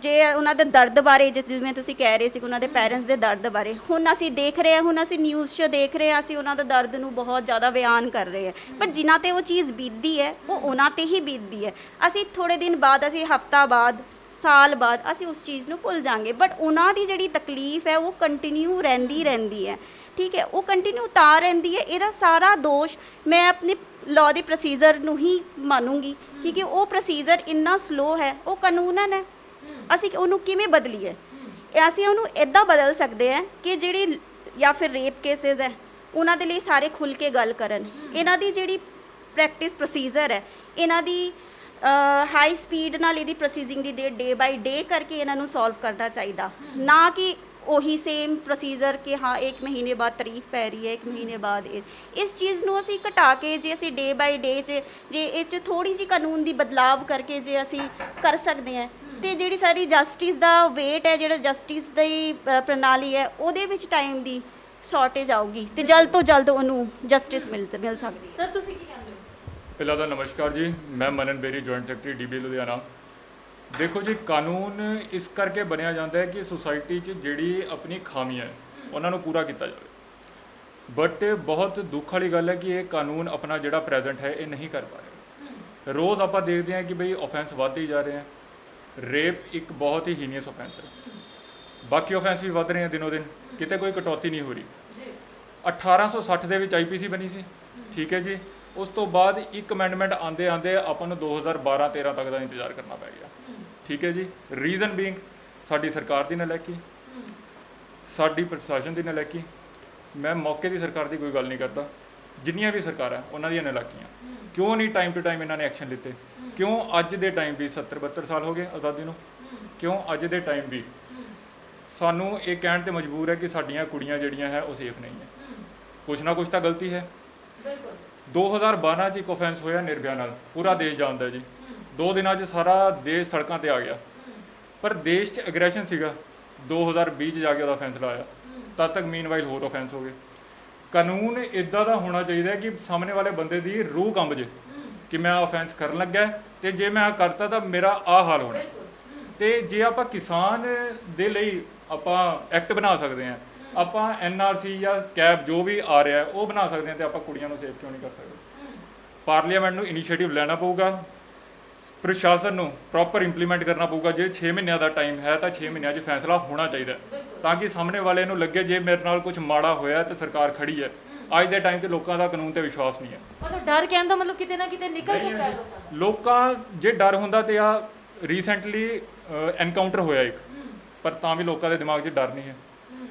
ਜੇ ਉਹਨਾਂ ਦੇ ਦਰਦ ਬਾਰੇ, ਜਿਵੇਂ ਤੁਸੀਂ ਕਹਿ ਰਹੇ ਸੀ ਉਹਨਾਂ ਦੇ ਪੈਰੈਂਟਸ ਦੇ ਦਰਦ ਬਾਰੇ, ਹੁਣ ਅਸੀਂ ਦੇਖ ਰਹੇ ਹਾਂ, ਹੁਣ ਅਸੀਂ ਨਿਊਜ਼ 'ਚ ਦੇਖ ਰਹੇ ਹਾਂ, ਅਸੀਂ ਉਹਨਾਂ ਦੇ ਦਰਦ ਨੂੰ ਬਹੁਤ ਜ਼ਿਆਦਾ ਬਿਆਨ ਕਰ ਰਹੇ ਹਾਂ, ਬਟ ਜਿਨ੍ਹਾਂ 'ਤੇ ਉਹ ਚੀਜ਼ ਬੀਤਦੀ ਹੈ ਉਹ ਉਹਨਾਂ 'ਤੇ ਹੀ ਬੀਤਦੀ ਹੈ। ਅਸੀਂ ਥੋੜ੍ਹੇ ਦਿਨ ਬਾਅਦ, ਅਸੀਂ ਹਫ਼ਤਾ ਬਾਅਦ, ਸਾਲ ਬਾਅਦ ਅਸੀਂ ਉਸ ਚੀਜ਼ ਨੂੰ ਭੁੱਲ ਜਾਵਾਂਗੇ, ਬਟ ਉਹਨਾਂ ਦੀ ਜਿਹੜੀ ਤਕਲੀਫ ਹੈ ਉਹ ਕੰਟੀਨਿਊ ਰਹਿੰਦੀ ਹੈ। ਠੀਕ ਹੈ, ਉਹ ਕੰਟੀਨਿਊ ਤਾਂ ਰਹਿੰਦੀ ਹੈ। ਇਹਦਾ ਸਾਰਾ ਦੋਸ਼ ਮੈਂ ਆਪਣੇ ਲਾਅ ਦੇ ਪ੍ਰੋਸੀਜਰ ਨੂੰ ਹੀ ਮਾਨੂੰਗੀ, ਕਿਉਂਕਿ ਉਹ ਪ੍ਰੋਸੀਜਰ ਇੰਨਾ ਸਲੋ ਹੈ, ਉਹ ਕਾਨੂੰਨਨ ਹੈ। ਅਸੀਂ ਉਹਨੂੰ ਕਿਵੇਂ ਬਦਲੀਏ? ਅਸੀਂ ਉਹਨੂੰ ਇੱਦਾਂ ਬਦਲ ਸਕਦੇ ਹਾਂ ਕਿ ਜਿਹੜੀ ਜਾਂ ਫਿਰ ਰੇਪ ਕੇਸਿਸ ਹੈ ਉਹਨਾਂ ਦੇ ਲਈ ਸਾਰੇ ਖੁੱਲ੍ਹ ਕੇ ਗੱਲ ਕਰਨ। ਇਹਨਾਂ ਦੀ ਜਿਹੜੀ ਪ੍ਰੈਕਟਿਸ ਪ੍ਰੋਸੀਜਰ ਹੈ, ਇਹਨਾਂ ਦੀ ਹਾਈ ਸਪੀਡ ਨਾਲ ਇਹਦੀ ਪ੍ਰੋਸੀਜਿੰਗ ਦੀ ਡੇ ਬਾਈ ਡੇ ਕਰਕੇ ਇਹਨਾਂ ਨੂੰ ਸੋਲਵ ਕਰਨਾ ਚਾਹੀਦਾ, ਨਾ ਕਿ ਉਹੀ ਸੇਮ ਪ੍ਰੋਸੀਜਰ ਕਿ ਹਾਂ 1 ਮਹੀਨੇ ਬਾਅਦ ਤਾਰੀਖ ਪੈ ਰਹੀ ਹੈ, 1 ਮਹੀਨੇ ਬਾਅਦ। ਇਸ ਚੀਜ਼ ਨੂੰ ਅਸੀਂ ਘਟਾ ਕੇ ਜੇ ਅਸੀਂ ਡੇ ਬਾਈ ਡੇ 'ਚ ਜੇ ਇਹ 'ਚ ਥੋੜ੍ਹੀ ਜਿਹੀ ਕਾਨੂੰਨ ਦੀ ਬਦਲਾਵ ਕਰਕੇ ਜੇ ਅਸੀਂ ਕਰ ਸਕਦੇ ਹਾਂ, ਅਤੇ ਜਿਹੜੀ ਸਾਡੀ ਜਸਟਿਸ ਦਾ ਵੇਟ ਹੈ, ਜਿਹੜਾ ਜਸਟਿਸ ਦੀ ਪ੍ਰਣਾਲੀ ਹੈ, ਉਹਦੇ ਵਿੱਚ ਟਾਈਮ ਦੀ ਸ਼ਾਰਟੇਜ ਆਊਗੀ ਅਤੇ ਜਲਦ ਤੋਂ ਜਲਦ ਉਹਨੂੰ ਜਸਟਿਸ ਮਿਲ ਸਕਦੀ। ਸਰ ਤੁਸੀਂ ਕੀ ਕਹਿੰਦੇ ਹੋ? ਪਹਿਲਾਂ ਤਾਂ ਨਮਸਕਾਰ ਜੀ, ਮੈਂ ਮਨਨ ਬੇਰੀ, ਜੁਆਇੰਟ ਸੈਕਟਰੀ DBA ਲੁਧਿਆਣਾ। ਦੇਖੋ ਜੀ, ਕਾਨੂੰਨ ਇਸ ਕਰਕੇ ਬਣਿਆ ਜਾਂਦਾ ਹੈ ਕਿ ਸੁਸਾਇਟੀ 'ਚ ਜਿਹੜੀ ਆਪਣੀ ਖਾਮੀਆਂ ਹੈ ਉਹਨਾਂ ਨੂੰ ਪੂਰਾ ਕੀਤਾ ਜਾਵੇ, ਬਟ ਬਹੁਤ ਦੁੱਖ ਵਾਲੀ ਗੱਲ ਹੈ ਕਿ ਇਹ ਕਾਨੂੰਨ ਆਪਣਾ ਜਿਹੜਾ ਪ੍ਰੈਜ਼ੈਂਟ ਹੈ ਇਹ ਨਹੀਂ ਕਰ ਪਾ ਰਿਹਾ। ਰੋਜ਼ ਆਪਾਂ ਦੇਖਦੇ ਹਾਂ ਕਿ ਬਈ ਓਫੈਂਸ ਵੱਧਦੇ ਹੀ ਜਾ ਰਹੇ ਹੈ, ਰੇਪ ਇੱਕ ਬਹੁਤ ਹੀ ਹੀਨੀਅਸ ਅਫੈਂਸ ਹੈ। ਬਾਕੀ ਅਫੈਂਸ ਵੀ ਵੱਧ ਰਹੇ ਆ ਦਿਨੋਂ ਦਿਨ, ਕਿਤੇ ਕੋਈ ਕਟੌਤੀ ਨਹੀਂ ਹੋ ਰਹੀ। 1860 ਦੇ ਵਿੱਚ ਆਈਪੀਸੀ ਬਣੀ ਸੀ, ਠੀਕ ਹੈ ਜੀ। ਉਸ ਤੋਂ ਬਾਅਦ ਇੱਕ ਅਮੈਂਡਮੈਂਟ ਆਂਦੇ ਆਂਦੇ ਆਪਾਂ ਨੂੰ 2012-13 ਤੱਕ ਦਾ ਇੰਤਜ਼ਾਰ ਕਰਨਾ ਪੈ ਗਿਆ, ਠੀਕ ਹੈ ਜੀ। ਰੀਜ਼ਨ ਬੀਇੰਗ ਸਾਡੀ ਸਰਕਾਰ ਦੀ ਨਲਾਇਕੀ, ਸਾਡੀ ਪ੍ਰਸ਼ਾਸਨ ਦੀ ਨਲਾਇਕੀ। ਮੈਂ ਮੌਕੇ ਦੀ ਸਰਕਾਰ ਦੀ ਕੋਈ ਗੱਲ ਨਹੀਂ ਕਰਦਾ, ਜਿੰਨੀਆਂ ਵੀ ਸਰਕਾਰਾਂ ਉਹਨਾਂ ਦੀਆਂ ਨਲਾਇਕੀਆਂ। ਕਿਉਂ ਨਹੀਂ ਟਾਈਮ ਟੂ ਟਾਈਮ ਇਹਨਾਂ ਨੇ ਐਕਸ਼ਨ ਲਿੱਤੇ? ਕਿਉਂ ਅੱਜ ਦੇ ਟਾਈਮ ਵੀ 70-72 ਸਾਲ ਹੋ ਗਏ ਆਜ਼ਾਦੀ ਨੂੰ, ਕਿਉਂ ਅੱਜ ਦੇ ਟਾਈਮ ਵੀ ਸਾਨੂੰ ਇਹ ਕਹਿਣ ਤੇ ਮਜਬੂਰ ਹੈ ਕਿ ਸਾਡੀਆਂ ਕੁੜੀਆਂ ਜਿਹੜੀਆਂ ਹੈ ਉਹ ਸੇਫ ਨਹੀਂ ਹੈ? ਕੁਛ ਨਾ ਕੁਛ ਤਾਂ ਗਲਤੀ ਹੈ। 2012 'ਚ ਇੱਕ ਅਫੈਂਸ ਹੋਇਆ ਨਿਰਭਿਆ ਨਾਲ, ਪੂਰਾ ਦੇਸ਼ ਜਾਣਦਾ ਜੀ। 2 ਦਿਨਾਂ 'ਚ ਸਾਰਾ ਦੇਸ਼ ਸੜਕਾਂ ਤੇ ਆ ਗਿਆ, ਪਰ ਦੇਸ਼ 'ਚ ਐਗਰੈਸ਼ਨ ਸੀਗਾ। 2020 'ਚ ਜਾ ਕੇ ਉਹਦਾ ਫੈਸਲਾ ਆਇਆ, ਤਦ ਤੱਕ ਮੀਨਵਾਈਲ ਹੋਰ ਅਫੈਂਸ ਹੋ ਗਏ। ਕਾਨੂੰਨ ਇੱਦਾਂ ਦਾ ਹੋਣਾ ਚਾਹੀਦਾ ਕਿ ਸਾਹਮਣੇ ਵਾਲੇ ਬੰਦੇ ਦੀ ਰੂਹ ਕੰਬ ਜੇ ਕਿ ਮੈਂ ਅਫੈਂਸ ਕਰਨ ਲੱਗਾ ਤੇ ਜੇ ਮੈਂ ਕਰਤਾ ਤਾਂ ਮੇਰਾ ਆਹ ਹਾਲ ਹੋਣਾ। ਤੇ ਜੇ ਆਪਾਂ ਕਿਸਾਨ ਦੇ ਲਈ ਆਪਾਂ ਐਕਟ ਬਣਾ ਸਕਦੇ ਹਾਂ, ਆਪਾਂ ਐਨਆਰਸੀ ਜਾਂ ਕੈਬ ਜੋ ਵੀ ਆ ਰਿਹਾ ਉਹ ਬਣਾ ਸਕਦੇ ਹਾਂ, ਤੇ ਆਪਾਂ ਕੁੜੀਆਂ ਨੂੰ ਸੇਫ ਕਿਉਂ ਨਹੀਂ ਕਰ ਸਕਦੇ? ਪਾਰਲੀਮੈਂਟ ਨੂੰ ਇਨੀਸ਼ੀਏਟਿਵ ਲੈਣਾ ਪਊਗਾ, ਪ੍ਰਸ਼ਾਸਨ ਨੂੰ ਪ੍ਰੋਪਰ ਇੰਪਲੀਮੈਂਟ ਕਰਨਾ ਪਊਗਾ। ਜੇ 6 ਮਹੀਨਿਆਂ ਦਾ ਟਾਈਮ ਹੈ ਤਾਂ 6 ਮਹੀਨਿਆਂ 'ਚ ਫੈਸਲਾ ਹੋਣਾ ਚਾਹੀਦਾ, ਤਾਂ ਕਿ ਸਾਹਮਣੇ ਵਾਲੇ ਨੂੰ ਲੱਗੇ ਜੇ ਮੇਰੇ ਨਾਲ ਕੁਝ ਮਾੜਾ ਹੋਇਆ ਤੇ ਸਰਕਾਰ ਖੜੀ ਹੈ। ਅੱਜ ਦੇ ਟਾਈਮ 'ਤੇ ਲੋਕਾਂ ਦਾ ਕਾਨੂੰਨ ਤੇ ਵਿਸ਼ਵਾਸ ਨਹੀਂ ਹੈ। ਮਤਲਬ ਡਰ ਕਹਿਣ ਦਾ ਮਤਲਬ ਕਿਤੇ ਨਾ ਕਿਤੇ ਨਿਕਲ ਚੁੱਕਾ ਹੈ ਲੋਕਾਂ ਜੇ ਡਰ ਹੁੰਦਾ ਤੇ ਆ ਰੀਸੈਂਟਲੀ ਐਨਕਾਊਂਟਰ ਹੋਇਆ ਇੱਕ, ਪਰ ਤਾਂ ਵੀ ਲੋਕਾਂ ਦੇ ਦਿਮਾਗ 'ਚ ਡਰ ਨਹੀਂ ਹੈ।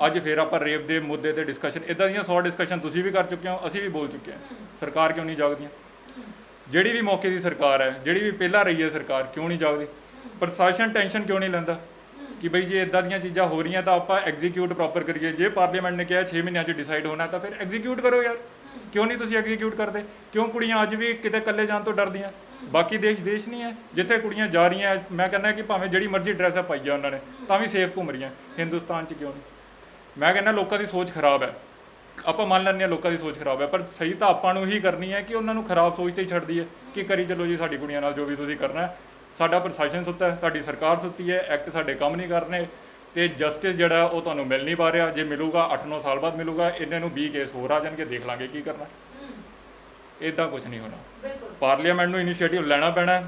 ਅੱਜ ਫਿਰ ਆਪਾਂ ਰੇਪ ਦੇ ਮੁੱਦੇ ਤੇ ਡਿਸਕਸ਼ਨ, ਇਦਾਂ ਦੀਆਂ 100 ਡਿਸਕਸ਼ਨ ਤੁਸੀਂ ਵੀ ਕਰ ਚੁੱਕੇ ਹੋ, ਅਸੀਂ ਵੀ ਬੋਲ ਚੁੱਕੇ ਹਾਂ। ਸਰਕਾਰ ਕਿਉਂ ਨਹੀਂ ਜਾਗਦੀਆਂ? ਜਿਹੜੀ ਵੀ ਮੌਕੇ ਦੀ ਸਰਕਾਰ ਹੈ, ਜਿਹੜੀ ਵੀ ਪਹਿਲਾਂ ਰਹੀ ਹੈ ਸਰਕਾਰ, ਕਿਉਂ ਨਹੀਂ ਜਾਗਦੀ? ਪ੍ਰਸ਼ਾਸਨ ਟੈਨਸ਼ਨ ਕਿਉਂ ਨਹੀਂ ਲੈਂਦਾ ਕਿ ਬਈ ਜੇ ਇਦਾਂ ਦੀਆਂ ਚੀਜ਼ਾਂ ਹੋ ਰਹੀਆਂ ਤਾਂ ਆਪਾਂ ਐਗਜ਼ੀਕਿਊਟ ਪ੍ਰੋਪਰ ਕਰੀਏ? ਜੇ ਪਾਰਲੀਮੈਂਟ ਨੇ ਕਿਹਾ 6 ਮਹੀਨਿਆਂ 'ਚ ਡਿਸਾਈਡ ਹੋਣਾ ਤਾਂ ਫਿਰ ਐਗਜ਼ੀਕਿਊਟ ਕਰੋ ਯਾਰ। ਕਿਉਂ ਨਹੀਂ ਤੁਸੀਂ ਐਗਜ਼ੀਕਿਊਟ ਕਰਦੇ? ਕਿਉਂ ਕੁੜੀਆਂ ਅੱਜ ਵੀ ਕਿਤੇ ਇਕੱਲੇ ਜਾਣ ਤੋਂ ਡਰਦੀਆਂ? ਬਾਕੀ ਦੇਸ਼ ਨਹੀਂ ਹੈ ਜਿੱਥੇ ਕੁੜੀਆਂ ਜਾ ਰਹੀਆਂ, ਮੈਂ ਕਹਿੰਦਾ ਕਿ ਭਾਵੇਂ ਜਿਹੜੀ ਮਰਜ਼ੀ ਡਰੈਸ ਅਪ ਪਾਈ ਆ ਉਹਨਾਂ ਨੇ ਤਾਂ ਵੀ ਸੇਫ ਘੁੰਮ ਰਹੀਆਂ। ਹਿੰਦੁਸਤਾਨ 'ਚ ਕਿਉਂ ਨਹੀਂ? ਮੈਂ ਕਹਿੰਦਾ ਲੋਕਾਂ ਦੀ ਸੋਚ ਖਰਾਬ ਹੈ। ਆਪਾਂ ਮੰਨ ਲੈਂਦੇ ਹਾਂ ਲੋਕਾਂ ਦੀ ਸੋਚ ਖਰਾਬ ਹੈ, ਪਰ ਸਹੀ ਤਾਂ ਆਪਾਂ ਨੂੰ ਹੀ ਕਰਨੀ ਹੈ ਕਿ ਉਹਨਾਂ ਨੂੰ ਖਰਾਬ ਸੋਚ ਤੇ ਹੀ ਛੱਡਦੀ ਹੈ ਕਿ ਕਰੀ ਚਲੋ ਜੀ ਸਾਡੀ ਕੁੜੀਆਂ ਨਾਲ ਜੋ ਵੀ ਤੁਸੀਂ ਕਰਨਾ। ਸਾਡਾ ਪ੍ਰਸ਼ਾਸਨ ਸੁੱਤਾ ਹੈ, ਸਾਡੀ ਸਰਕਾਰ ਸੁੱਤੀ ਹੈ, ਐਕਟ ਸਾਡੇ ਕੰਮ ਨਹੀਂ ਕਰਨੇ, ਤੇ ਜਸਟਿਸ ਜਿਹੜਾ ਉਹ ਤੁਹਾਨੂੰ ਮਿਲ ਨਹੀਂ ਪਾ ਰਿਹਾ। ਜੇ ਮਿਲੂਗਾ 8-9 ਸਾਲ ਬਾਅਦ ਮਿਲੂਗਾ, ਇਹਨਾਂ ਨੂੰ 20 ਕੇਸ ਹੋਰ ਆ ਜਾਣਗੇ, ਦੇਖ ਲਾਂਗੇ ਕੀ ਕਰਨਾ। ਇੱਦਾਂ ਕੁਝ ਨਹੀਂ ਹੋਣਾ। ਪਾਰਲੀਮੈਂਟ ਨੂੰ ਇਨੀਸ਼ੀਏਟਿਵ ਲੈਣਾ ਪੈਣਾ,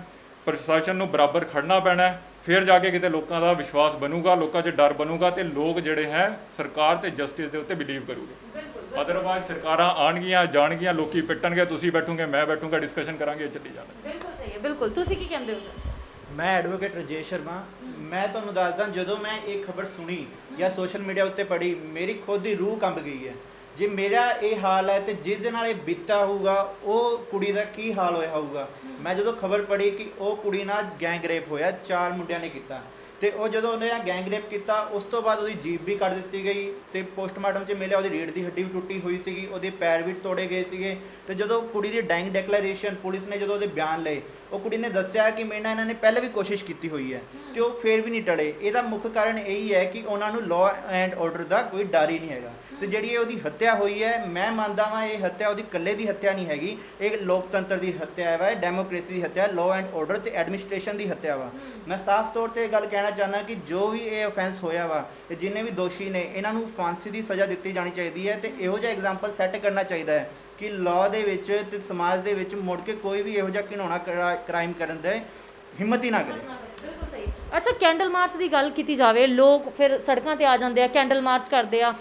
ਪ੍ਰਸ਼ਾਸਨ ਨੂੰ ਬਰਾਬਰ ਖੜਨਾ ਪੈਣਾ, ਫਿਰ ਜਾ ਕੇ ਕਿਤੇ ਲੋਕਾਂ ਦਾ ਵਿਸ਼ਵਾਸ ਬਣੂਗਾ, ਲੋਕਾਂ 'ਚ ਡਰ ਬਣੂਗਾ ਤੇ ਲੋਕ ਜਿਹੜੇ ਹੈ ਸਰਕਾਰ ਤੇ ਜਸਟਿਸ ਦੇ ਉੱਤੇ ਬਿਲੀਵ ਕਰੂਗੇ। ਅਦਰਵਾਈਜ਼ ਸਰਕਾਰਾਂ ਆਣਗੀਆਂ ਜਾਣਗੀਆਂ, ਲੋਕੀ ਪਿੱਟਣਗੇ, ਤੁਸੀਂ ਬੈਠੋਗੇ, ਮੈਂ ਬੈਠੂੰਗਾ, ਡਿਸਕਸ਼ਨ ਕਰਾਂਗੇ, ਚੱਲੀ ਜਾਣਾ। ਬਿਲਕੁਲ ਸਹੀ ਹੈ। ਬਿਲਕੁਲ, ਤੁਸੀਂ ਕੀ ਕਹਿੰਦੇ ਹੋ ਸਰ? ਮੈਂ ਐਡਵੋਕੇਟ ਰਜੇਸ਼ ਸ਼ਰਮਾ। ਮੈਂ ਤੁਹਾਨੂੰ ਦੱਸਦਾ, ਜਦੋਂ ਮੈਂ ਇਹ ਖਬਰ ਸੁਣੀ ਜਾਂ ਸੋਸ਼ਲ ਮੀਡੀਆ ਉੱਤੇ ਪੜ੍ਹੀ, ਮੇਰੀ ਖੁਦ ਦੀ ਰੂਹ ਕੰਬ ਗਈ ਹੈ। ਜੇ ਮੇਰਾ ਇਹ ਹਾਲ ਹੈ ਤੇ ਜਿਸ ਦੇ ਨਾਲ ਇਹ ਬੀਤਾ ਹੋਊਗਾ ਉਹ ਕੁੜੀ ਦਾ ਕੀ ਹਾਲ ਹੋਇਆ ਹੋਊਗਾ। ਮੈਂ ਜਦੋਂ ਖਬਰ ਪੜ੍ਹੀ ਕਿ ਉਹ ਕੁੜੀ ਨਾਲ ਗੈਂਗ ਰੇਪ ਹੋਇਆ, 4 ਮੁੰਡਿਆਂ ਨੇ ਕੀਤਾ, ਤੇ ਉਹ ਜਦੋਂ ਉਹਨੇ ਗੈਂਗ ਰੇਪ ਕੀਤਾ ਉਸ ਤੋਂ ਬਾਅਦ ਉਹਦੀ ਜੀਭ ਵੀ ਕੱਢ ਦਿੱਤੀ ਗਈ ਤੇ ਪੋਸਟਮਾਰਟਮ 'ਚ ਮਿਲਿਆ ਉਹਦੀ ਰੀੜ੍ਹ ਦੀ ਹੱਡੀ ਵੀ ਟੁੱਟੀ ਹੋਈ ਸੀਗੀ, ਉਹਦੇ ਪੈਰ ਵੀ ਤੋੜੇ ਗਏ ਸੀਗੇ। ਤੇ ਜਦੋਂ ਕੁੜੀ ਦੀ ਡਾਇੰਗ ਡੈਕਲੇਰੇਸ਼ਨ ਪੁਲਿਸ ਨੇ ਜਦੋਂ ਉਹਦੇ ਬਿਆਨ ਲਏ, ਉਹ ਕੁੜੀ ਨੇ ਦੱਸਿਆ ਕਿ ਮੇਰੇ ਨਾਲ ਇਹਨਾਂ ਨੇ ਪਹਿਲਾਂ ਵੀ ਕੋਸ਼ਿਸ਼ ਕੀਤੀ ਹੋਈ ਹੈ ਤੇ ਉਹ ਫਿਰ ਵੀ ਨਹੀਂ ਟਲੇ। ਇਹਦਾ ਮੁੱਖ ਕਾਰਨ ਇਹੀ ਹੈ ਕਿ ਉਹਨਾਂ ਨੂੰ ਲਾਅ ਐਂਡ ਆਰਡਰ ਦਾ ਕੋਈ ਡਰ ਹੀ ਨਹੀਂ ਹੈਗਾ। ਤੇ ਜਿਹੜੀ ਉਹਦੀ ਹੱਤਿਆ ਹੋਈ ਹੈ, ਮੈਂ ਮੰਨਦਾ ਵਾਂ ਇਹ ਹੱਤਿਆ ਉਹਦੀ ਇਕੱਲੇ ਦੀ ਹੱਤਿਆ ਨਹੀਂ ਹੈਗੀ, ਇਹ ਲੋਕਤੰਤਰ ਦੀ ਹੱਤਿਆ ਵਾ, ਡੈਮੋਕ੍ਰੇਸੀ ਦੀ ਹੱਤਿਆ, ਲਾਅ ਐਂਡ ਆਰਡਰ ਤੇ ਐਡਮਿਨਿਸਟ੍ਰੇਸ਼ਨ ਦੀ ਹੱਤਿਆ ਵਾ। ਮੈਂ ਸਾਫ਼ ਤੌਰ ਤੇ ਇਹ ਗੱਲ ਕਹਿਣਾ ਚਾਹੁੰਦਾ ਕਿ ਜੋ ਵੀ ਇਹ ਅਫੈਂਸ ਹੋਇਆ ਵਾ, ਤੇ ਜਿੰਨੇ ਵੀ ਦੋਸ਼ੀ ਨੇ ਇਹਨਾਂ ਨੂੰ ਫਾਂਸੀ ਦੀ ਸਜ਼ਾ ਦਿੱਤੀ ਜਾਣੀ ਚਾਹੀਦੀ ਹੈ। ਤੇ ਇਹੋ ਜਿਹਾ ਐਗਜ਼ਾਮਪਲ ਸੈੱਟ ਕਰਨਾ ਚਾਹੀਦਾ ਹੈ ਕਿ ਲਾਅ ਦੇ ਵਿੱਚ ਤੇ ਸਮਾਜ ਦੇ ਵਿੱਚ ਮੁੜ ਕੇ ਕੋਈ ਵੀ ਇਹੋ ਜਿਹਾ ਘਿਨਾਉਣਾ ਕ੍ਰਾਈਮ ਕਰਨ ਦੇ ਹਿੰਮਤ ਹੀ ਨਾ ਕਰੇ। ਬਿਲਕੁਲ ਸਹੀ। ਅੱਛਾ, ਕੈਂਡਲ ਮਾਰਚ ਦੀ ਗੱਲ ਕੀਤੀ ਜਾਵੇ, ਲੋਕ ਫਿਰ ਸੜਕਾਂ ਤੇ ਆ ਜਾਂਦੇ ਆ, ਕੈਂਡਲ ਮਾਰਚ ਕਰਦੇ ਆ।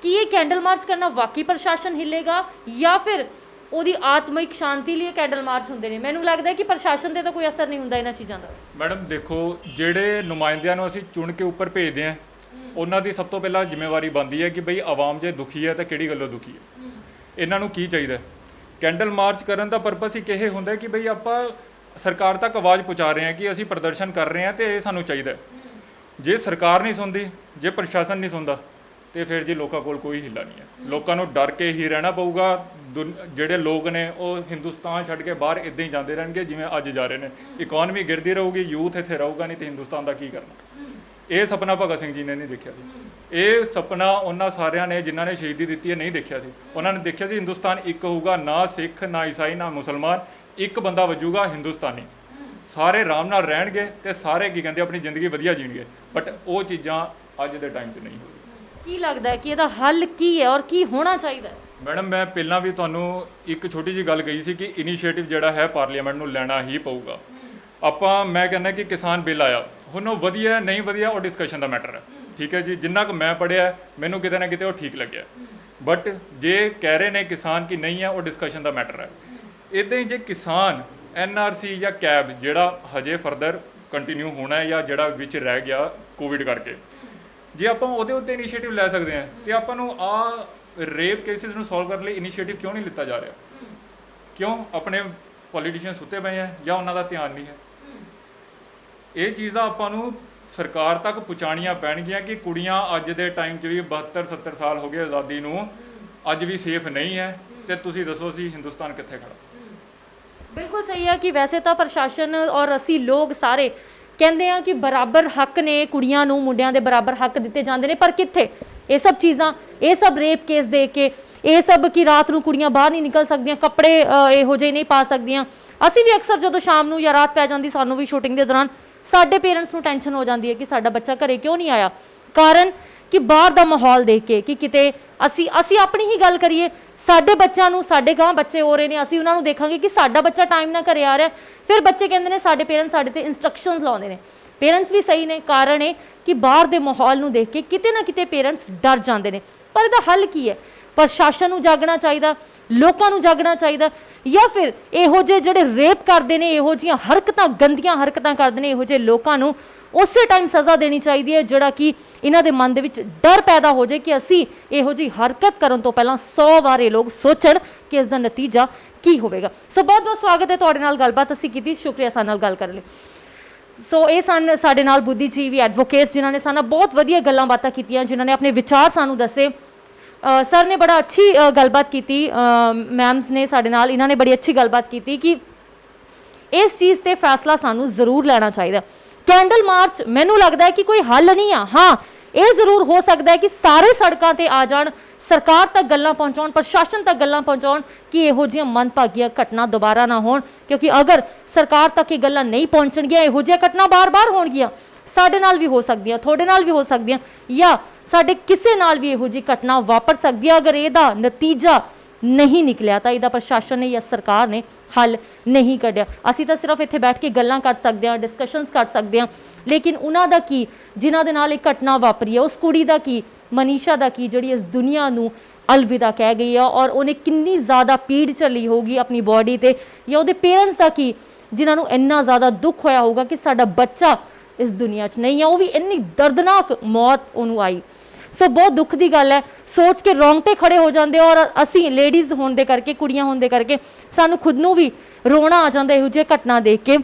ਕੀ ਇਹ ਕੈਂਡਲ ਮਾਰਚ ਕਰਨਾ ਵਾਕਈ ਪ੍ਰਸ਼ਾਸਨ ਹਿੱਲੇਗਾ ਜਾਂ ਫਿਰ ਉਹਦੀ ਆਤਮਿਕ ਸ਼ਾਂਤੀ ਲਈ ਕੈਂਡਲ ਮਾਰਚ ਹੁੰਦੇ ਨੇ? ਮੈਨੂੰ ਲੱਗਦਾ ਹੈ ਕਿ ਪ੍ਰਸ਼ਾਸਨ ਤੇ ਤਾਂ ਕੋਈ ਅਸਰ ਨਹੀਂ ਹੁੰਦਾ ਇਹਨਾਂ ਚੀਜ਼ਾਂ ਦਾ। ਮੈਡਮ ਦੇਖੋ, ਜਿਹੜੇ ਨੁਮਾਇੰਦਿਆਂ ਨੂੰ ਅਸੀਂ ਚੁਣ ਕੇ ਉੱਪਰ ਭੇਜਦੇ ਹਾਂ, ਉਹਨਾਂ ਦੀ ਸਭ ਤੋਂ ਪਹਿਲਾਂ ਜ਼ਿੰਮੇਵਾਰੀ ਬਣਦੀ ਹੈ ਕਿ ਬਈ ਆਵਾਮ ਜੇ ਦੁਖੀ ਹੈ ਤਾਂ ਕਿਹੜੀ ਗੱਲੋਂ ਦੁਖੀ ਹੈ, ਇਹਨਾਂ ਨੂੰ ਕੀ ਚਾਹੀਦਾ। ਕੈਂਡਲ ਮਾਰਚ ਕਰਨ ਦਾ ਪਰਪਸ ਇੱਕ ਇਹ ਹੁੰਦਾ ਕਿ ਬਈ ਆਪਾਂ ਸਰਕਾਰ ਤੱਕ ਆਵਾਜ਼ ਪਹੁੰਚਾ ਰਹੇ ਹਾਂ ਕਿ ਅਸੀਂ ਪ੍ਰਦਰਸ਼ਨ ਕਰ ਰਹੇ ਹਾਂ ਤੇ ਇਹ ਸਾਨੂੰ ਚਾਹੀਦਾ। ਜੇ ਸਰਕਾਰ ਨਹੀਂ ਸੁਣਦੀ, ਜੇ ਪ੍ਰਸ਼ਾਸਨ ਨਹੀਂ ਸੁਣਦਾ, ਤੇ ਫਿਰ ਜੀ ਲੋਕਾਂ ਕੋਲ ਕੋਈ ਹਿੱਲਾ ਨਹੀਂ ਹੈ। ਲੋਕਾਂ ਨੂੰ ਡਰ ਕੇ ਹੀ ਰਹਿਣਾ ਪਊਗਾ। ਜਿਹੜੇ ਲੋਕ ਨੇ ਉਹ ਹਿੰਦੁਸਤਾਨ ਛੱਡ ਕੇ ਬਾਹਰ ਇੱਦਾਂ ਹੀ ਜਾਂਦੇ ਰਹਿਣਗੇ ਜਿਵੇਂ ਅੱਜ ਜਾ ਰਹੇ ਨੇ। ਇਕਨੋਮੀ ਗਿਰਦੀ ਰਹੂਗੀ, ਯੂਥ ਇੱਥੇ ਰਹੂਗਾ ਨਹੀਂ, ਤੇ ਹਿੰਦੁਸਤਾਨ ਦਾ ਕੀ ਕਰਨਾ? ਇਹ ਸੁਪਨਾ ਭਗਤ ਸਿੰਘ ਜੀ ਨੇ ਨਹੀਂ ਦੇਖਿਆ ਸੀ। ਇਹ ਸੁਪਨਾ ਉਹਨਾਂ ਸਾਰਿਆਂ ਨੇ ਜਿਨ੍ਹਾਂ ਨੇ ਸ਼ਹੀਦੀ ਦਿੱਤੀ ਹੈ ਨਹੀਂ ਦੇਖਿਆ ਸੀ। ਉਹਨਾਂ ਨੇ ਦੇਖਿਆ ਸੀ ਹਿੰਦੁਸਤਾਨ ਇੱਕ ਹੋਊਗਾ, ਨਾ ਸਿੱਖ, ਨਾ ਈਸਾਈ, ਨਾ ਮੁਸਲਮਾਨ, ਇੱਕ ਬੰਦਾ ਵਜੂਗਾ ਹਿੰਦੁਸਤਾਨੀ। ਸਾਰੇ ਆਰਾਮ ਨਾਲ ਰਹਿਣਗੇ ਤੇ ਸਾਰੇ ਕੀ ਕਹਿੰਦੇ ਆਪਣੀ ਜ਼ਿੰਦਗੀ ਵਧੀਆ ਜੀਣਗੇ। ਬਟ ਉਹ ਚੀਜ਼ਾਂ ਅੱਜ ਦੇ ਟਾਈਮ 'ਚ ਨਹੀਂ ਹੋ ਰਹੀਆਂ। ਕੀ ਲੱਗਦਾ ਹੈ ਕਿ ਇਹਦਾ ਹੱਲ ਕੀ ਹੈ ਔਰ ਕੀ ਹੋਣਾ ਚਾਹੀਦਾ ਹੈ? ਮੈਡਮ, ਮੈਂ ਪਹਿਲਾਂ ਵੀ ਤੁਹਾਨੂੰ ਇੱਕ ਛੋਟੀ ਜਿਹੀ ਗੱਲ ਕਹੀ ਸੀ ਕਿ ਇਨੀਸ਼ੀਏਟਿਵ ਜਿਹੜਾ ਹੈ ਪਾਰਲੀਮੈਂਟ ਨੂੰ ਲੈਣਾ ਹੀ ਪਊਗਾ। ਮੈਂ ਕਹਿੰਦਾ ਕਿ ਕਿਸਾਨ ਬਿੱਲ ਆਇਆ, ਹੁਣ ਉਹ ਵਧੀਆ ਨਹੀਂ ਵਧੀਆ ਉਹ ਡਿਸਕਸ਼ਨ ਦਾ ਮੈਟਰ ਹੈ, ਠੀਕ ਹੈ ਜੀ। ਜਿੰਨਾ ਕੁ ਮੈਂ ਪੜ੍ਹਿਆ ਮੈਨੂੰ ਕਿਤੇ ਨਾ ਕਿਤੇ ਉਹ ਠੀਕ ਲੱਗਿਆ, ਬਟ ਜੇ ਕਹਿ ਰਹੇ ਨੇ ਕਿਸਾਨ ਕਿ ਨਹੀਂ ਹੈ, ਉਹ ਡਿਸਕਸ਼ਨ ਦਾ ਮੈਟਰ ਹੈ। ਇੱਦਾਂ ਹੀ ਜੇ ਕਿਸਾਨ NRC ਜਾਂ ਕੈਬ ਜਿਹੜਾ ਹਜੇ ਫਰਦਰ ਕੰਟੀਨਿਊ ਹੋਣਾ ਹੈ ਜਾਂ ਜਿਹੜਾ ਵਿੱਚ ਰਹਿ ਗਿਆ ਕੋਵਿਡ ਕਰਕੇ, ਜੇ ਆਪਾਂ ਉਹਦੇ ਉੱਤੇ ਇਨੀਸ਼ੀਏਟਿਵ ਲੈ ਸਕਦੇ ਹਾਂ ਤੇ ਆਪਾਂ ਨੂੰ ਆ ਰੇਪ ਕੇਸਿਸ ਨੂੰ ਸੋਲਵ ਕਰਨ ਲਈ ਇਨੀਸ਼ੀਏਟਿਵ ਕਿਉਂ ਨਹੀਂ ਲਿੱਤਾ ਜਾ ਰਿਹਾ? ਕਿਉਂ ਆਪਣੇ ਪੋਲੀਟੀਸ਼ੀਅਨ ਸੁੱਤੇ ਪਏ ਹੈ ਜਾਂ ਉਹਨਾਂ ਦਾ ਧਿਆਨ ਨਹੀਂ ਹੈ? ਇਹ ਚੀਜ਼ਾਂ ਆਪਾਂ ਨੂੰ ਸਰਕਾਰ ਤੱਕ ਪਹੁੰਚਾਉਣੀਆਂ ਪੈਣਗੀਆਂ ਕਿ ਕੁੜੀਆਂ ਅੱਜ ਦੇ ਟਾਈਮ 'ਚ ਵੀ 72-70 ਸਾਲ ਹੋ ਗਏ ਆਜ਼ਾਦੀ ਨੂੰ, ਅੱਜ ਵੀ ਸੇਫ ਨਹੀਂ ਹੈ। ਤੇ ਤੁਸੀਂ ਦੱਸੋ ਸੀ ਹਿੰਦੁਸਤਾਨ ਕਿੱਥੇ ਖੜਾ? ਬਿਲਕੁਲ ਸਹੀ ਹੈ ਕਿ ਵੈਸੇ ਤਾਂ ਪ੍ਰਸ਼ਾਸਨ ਔਰ ਅਸੀਂ ਲੋਕ ਸਾਰੇ ਕਹਿੰਦੇ ਆ ਕਿ ਬਰਾਬਰ ਹੱਕ ਨੇ, ਕੁੜੀਆਂ ਨੂੰ ਮੁੰਡਿਆਂ ਦੇ ਬਰਾਬਰ ਹੱਕ ਦਿੱਤੇ ਜਾਂਦੇ ਨੇ, ਪਰ ਕਿੱਥੇ ਇਹ ਸਭ ਚੀਜ਼ਾਂ, ਇਹ ਸਭ ਰੇਪ ਕੇਸ ਦੇ ਕੇ, ਇਹ ਸਭ ਕਿ ਰਾਤ ਨੂੰ ਕੁੜੀਆਂ ਬਾਹਰ ਨਹੀਂ ਨਿਕਲ ਸਕਦੀਆਂ, ਕੱਪੜੇ ਇਹੋ ਜਿਹੇ ਨਹੀਂ ਪਾ ਸਕਦੀਆਂ। ਅਸੀਂ ਵੀ ਅਕਸਰ ਜਦੋਂ ਸ਼ਾਮ ਨੂੰ ਜਾਂ ਰਾਤ ਪੈ ਜਾਂਦੀ, ਸਾਨੂੰ ਵੀ ਸ਼ੂਟਿੰਗ ਦੇ ਦੌਰਾਨ ਸਾਡੇ ਪੇਰੈਂਟਸ ਨੂੰ ਟੈਨਸ਼ਨ ਹੋ ਜਾਂਦੀ ਹੈ ਕਿ ਸਾਡਾ ਬੱਚਾ ਘਰੇ ਕਿਉਂ ਨਹੀਂ ਆਇਆ। ਕਾਰਨ ਕਿ ਬਾਹਰ ਦਾ ਮਾਹੌਲ ਦੇਖ ਕੇ ਕਿ ਕਿਤੇ ਅਸੀਂ ਆਪਣੀ ਹੀ ਗੱਲ ਕਰੀਏ, ਸਾਡੇ ਬੱਚਿਆਂ ਨੂੰ, ਸਾਡੇ ਗਾਂ ਬੱਚੇ ਹੋ ਰਹੇ ਨੇ, ਅਸੀਂ ਉਹਨਾਂ ਨੂੰ ਦੇਖਾਂਗੇ ਕਿ ਸਾਡਾ ਬੱਚਾ ਟਾਈਮ ਨਾਲ ਘਰੇ ਆ ਰਿਹਾ, ਫਿਰ ਬੱਚੇ ਕਹਿੰਦੇ ਨੇ ਸਾਡੇ ਪੇਰੈਂਟਸ ਸਾਡੇ ਤੇ ਇਨਸਟਰਕਸ਼ਨਸ ਲਾਉਂਦੇ ਨੇ। ਪੇਰੈਂਟਸ ਵੀ ਸਹੀ ਨੇ, ਕਾਰਨ ਇਹ ਕਿ ਬਾਹਰ ਦੇ ਮਾਹੌਲ ਨੂੰ ਦੇਖ ਕੇ ਕਿਤੇ ਨਾ ਕਿਤੇ ਪੇਰੈਂਟਸ ਡਰ ਜਾਂਦੇ ਨੇ। ਪਰ ਇਹਦਾ ਹੱਲ ਕੀ ਹੈ? ਪ੍ਰਸ਼ਾਸਨ ਨੂੰ ਜਾਗਣਾ ਚਾਹੀਦਾ, ਲੋਕਾਂ ਨੂੰ ਜਾਗਣਾ ਚਾਹੀਦਾ, ਜਾਂ ਫਿਰ ਇਹੋ ਜਿਹੇ ਜਿਹੜੇ ਰੇਪ ਕਰਦੇ ਨੇ, ਇਹੋ ਜਿਹੀਆਂ ਹਰਕਤਾਂ, ਗੰਦੀਆਂ ਹਰਕਤਾਂ ਕਰਦੇ ਨੇ, ਇਹੋ ਜਿਹੇ ਲੋਕਾਂ ਨੂੰ ਉਸੇ ਟਾਈਮ ਸਜ਼ਾ ਦੇਣੀ ਚਾਹੀਦੀ ਹੈ, ਜਿਹੜਾ ਕਿ ਇਹਨਾਂ ਦੇ ਮਨ ਦੇ ਵਿੱਚ ਡਰ ਪੈਦਾ ਹੋ ਜਾਏ ਕਿ ਅਸੀਂ ਇਹੋ ਜਿਹੀ ਹਰਕਤ ਕਰਨ ਤੋਂ ਪਹਿਲਾਂ 100 ਵਾਰ ਇਹ ਲੋਕ ਸੋਚਣ ਕਿ ਇਸ ਦਾ ਨਤੀਜਾ ਕੀ ਹੋਵੇਗਾ। ਸੋ ਬਹੁਤ ਬਹੁਤ ਸਵਾਗਤ ਹੈ ਤੁਹਾਡੇ ਨਾਲ ਗੱਲਬਾਤ ਅਸੀਂ ਕੀਤੀ, ਸ਼ੁਕਰੀਆ ਸਾਡੇ ਨਾਲ ਗੱਲ ਕਰਨ ਲਈ। ਸੋ ਇਹ ਸਨ ਸਾਡੇ ਨਾਲ ਬੁੱਧੀਜੀਵੀ ਐਡਵੋਕੇਟਸ ਜਿਨ੍ਹਾਂ ਨੇ ਸਾਨੂੰ ਬਹੁਤ ਵਧੀਆ ਗੱਲਾਂ ਬਾਤਾਂ ਕੀਤੀਆਂ, ਜਿਨ੍ਹਾਂ ਨੇ ਆਪਣੇ ਵਿਚਾਰ ਸਾਨੂੰ ਦੱਸੇ। ਸਰ ਨੇ ਬੜਾ ਅੱਛੀ ਗੱਲਬਾਤ ਕੀਤੀ, ਮੈਮਸ ਨੇ ਸਾਡੇ ਨਾਲ, ਇਹਨਾਂ ਨੇ ਬੜੀ ਅੱਛੀ ਗੱਲਬਾਤ ਕੀਤੀ ਕਿ ਇਸ ਚੀਜ਼ ਤੇ ਫੈਸਲਾ ਸਾਨੂੰ ਜ਼ਰੂਰ ਲੈਣਾ ਚਾਹੀਦਾ। ਕੈਂਡਲ ਮਾਰਚ ਮੈਨੂੰ ਲੱਗਦਾ ਹੈ ਕਿ ਕੋਈ ਹੱਲ ਨਹੀਂ ਆ। ਹਾਂ, ਇਹ ਜ਼ਰੂਰ ਹੋ ਸਕਦਾ ਹੈ ਕਿ ਸਾਰੇ ਸੜਕਾਂ ਤੇ ਆ ਜਾਣ, ਸਰਕਾਰ ਤੱਕ ਗੱਲਾਂ ਪਹੁੰਚਾਉਣ, ਪ੍ਰਸ਼ਾਸਨ ਤੱਕ ਗੱਲਾਂ ਪਹੁੰਚਾਉਣ ਕਿ ਇਹੋ ਜਿਹੀਆਂ ਮੰਦਭਾਗੀਆਂ ਘਟਨਾ ਦੁਬਾਰਾ ਨਾ ਹੋਣ, ਕਿਉਂਕਿ ਅਗਰ ਸਰਕਾਰ ਤੱਕ ਇਹ ਗੱਲਾਂ ਨਹੀਂ ਪਹੁੰਚਣਗੀਆਂ, ਇਹੋ ਜਿਹੀਆਂ ਘਟਨਾ ਬਾਰ-ਬਾਰ ਹੋਣਗੀਆਂ। ਸਾਡੇ ਨਾਲ ਵੀ ਹੋ ਸਕਦੀਆਂ, ਤੁਹਾਡੇ ਨਾਲ ਵੀ ਹੋ ਸਕਦੀਆਂ, ਜਾਂ ਸਾਡੇ ਕਿਸੇ ਨਾਲ ਵੀ ਇਹੋ ਜਿਹੀ ਘਟਨਾ ਵਾਪਰ ਸਕਦੀ ਹੈ। ਅਗਰ ਇਹਦਾ ਨਤੀਜਾ ਨਹੀਂ ਨਿਕਲਿਆ ਤਾਂ ਇਹਦਾ ਪ੍ਰਸ਼ਾਸਨ ਨੇ ਜਾਂ ਸਰਕਾਰ ਨੇ ਹੱਲ ਨਹੀਂ ਕੱਢਿਆ। ਅਸੀਂ ਤਾਂ ਸਿਰਫ ਇੱਥੇ ਬੈਠ ਕੇ ਗੱਲਾਂ ਕਰ ਸਕਦੇ ਹਾਂ, ਡਿਸਕਸ਼ਨਸ ਕਰ ਸਕਦੇ ਹਾਂ, ਲੇਕਿਨ ਉਹਨਾਂ ਦਾ ਕੀ ਜਿਨ੍ਹਾਂ ਦੇ ਨਾਲ ਇਹ ਘਟਨਾ ਵਾਪਰੀ ਹੈ? ਉਸ ਕੁੜੀ ਦਾ ਕੀ, ਮਨੀਸ਼ਾ ਦਾ ਕੀ, ਜਿਹੜੀ ਇਸ ਦੁਨੀਆ ਨੂੰ ਅਲਵਿਦਾ ਕਹਿ ਗਈ ਆ, ਔਰ ਉਹਨੇ ਕਿੰਨੀ ਜ਼ਿਆਦਾ ਪੀੜ ਝੱਲੀ ਹੋਊਗੀ ਆਪਣੀ ਬੋਡੀ ਤੇ, ਜਾਂ ਉਹਦੇ ਪੇਰੈਂਟਸ ਦਾ ਕੀ ਜਿਨ੍ਹਾਂ ਨੂੰ ਇੰਨਾ ਜ਼ਿਆਦਾ ਦੁੱਖ ਹੋਇਆ ਹੋਊਗਾ ਕਿ ਸਾਡਾ ਬੱਚਾ ਇਸ ਦੁਨੀਆ 'ਚ ਨਹੀਂ ਆ, ਉਹ ਵੀ ਇੰਨੀ ਦਰਦਨਾਕ ਮੌਤ ਉਹਨੂੰ ਆਈ। ਸੋ ਬਹੁਤ ਦੁੱਖ ਦੀ ਗੱਲ ਹੈ, ਸੋਚ ਕੇ ਰੌਂਗਟੇ ਖੜੇ ਹੋ ਜਾਂਦੇ। ਔਰ ਅਸੀਂ ਲੇਡੀਜ਼ ਹੋਣ ਦੇ ਕਰਕੇ, ਕੁੜੀਆਂ ਹੋਣ ਦੇ ਕਰਕੇ ਸਾਨੂੰ ਖੁਦ ਨੂੰ ਵੀ ਰੋਣਾ ਆ ਜਾਂਦਾ ਇਹੋ ਜਿਹੇ ਘਟਨਾ ਦੇਖ ਕੇ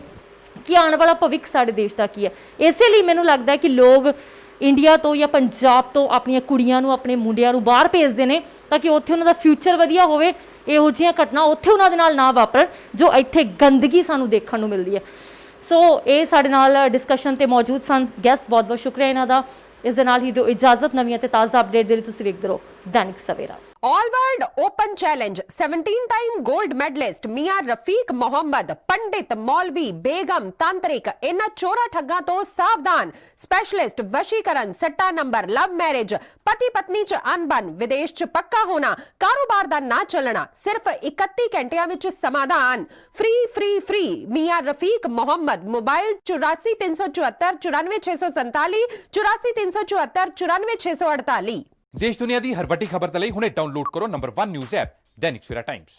ਕਿ ਆਉਣ ਵਾਲਾ ਭਵਿੱਖ ਸਾਡੇ ਦੇਸ਼ ਦਾ ਕੀ ਹੈ। ਇਸੇ ਲਈ ਮੈਨੂੰ ਲੱਗਦਾ ਹੈ ਕਿ ਲੋਕ ਇੰਡੀਆ ਤੋਂ ਜਾਂ ਪੰਜਾਬ ਤੋਂ ਆਪਣੀਆਂ ਕੁੜੀਆਂ ਨੂੰ, ਆਪਣੇ ਮੁੰਡਿਆਂ ਨੂੰ ਬਾਹਰ ਭੇਜਦੇ ਨੇ ਤਾਂ ਕਿ ਉੱਥੇ ਉਹਨਾਂ ਦਾ ਫਿਊਚਰ ਵਧੀਆ ਹੋਵੇ, ਇਹੋ ਜਿਹੀਆਂ ਘਟਨਾ ਉੱਥੇ ਉਹਨਾਂ ਦੇ ਨਾਲ ਨਾ ਵਾਪਰਨ ਜੋ ਇੱਥੇ ਗੰਦਗੀ ਸਾਨੂੰ ਦੇਖਣ ਨੂੰ ਮਿਲਦੀ ਹੈ। ਸੋ ਇਹ ਸਾਡੇ ਨਾਲ ਡਿਸਕਸ਼ਨ ਤੇ ਮੌਜੂਦ ਸਨ ਗੈਸਟ, ਬਹੁਤ ਬਹੁਤ ਸ਼ੁਕਰੀਆ ਇਹਨਾਂ ਦਾ। ਇਸ ਦੇ ਨਾਲ ਹੀ ਦਿਓ ਇਜਾਜ਼ਤ। ਨਵੀਆਂ ਤੇ ਤਾਜ਼ਾ ਅਪਡੇਟ ਦੇ ਲਈ ਤੁਸੀਂ ਵੇਖਦੇ ਰਹੋ Dainik Savera. All world open challenge 17 time gold medalist मियां रफीक मोहम्मद, पंडित, मौलवी, बेगम, तांत्रिक, इन्हां चोरा ठग्गां तो सावधान। स्पेशलिस्ट वशीकरण, सट्टा नंबर, लव मैरिज, पति पत्नी च अनबन, विदेश च पक्का होना, कारोबार दा ना चलना, सिर्फ 31 घंटियां विच समाधान। फ्री फ्री फ्री मियां रफीक मोहम्मद। मोबाइल 84 374 94 647 84 374 94 648। देश दुनिया की हर वड्डी खबर दे लई हुणे डाउनलोड करो number 1 news app Dainik Savera times.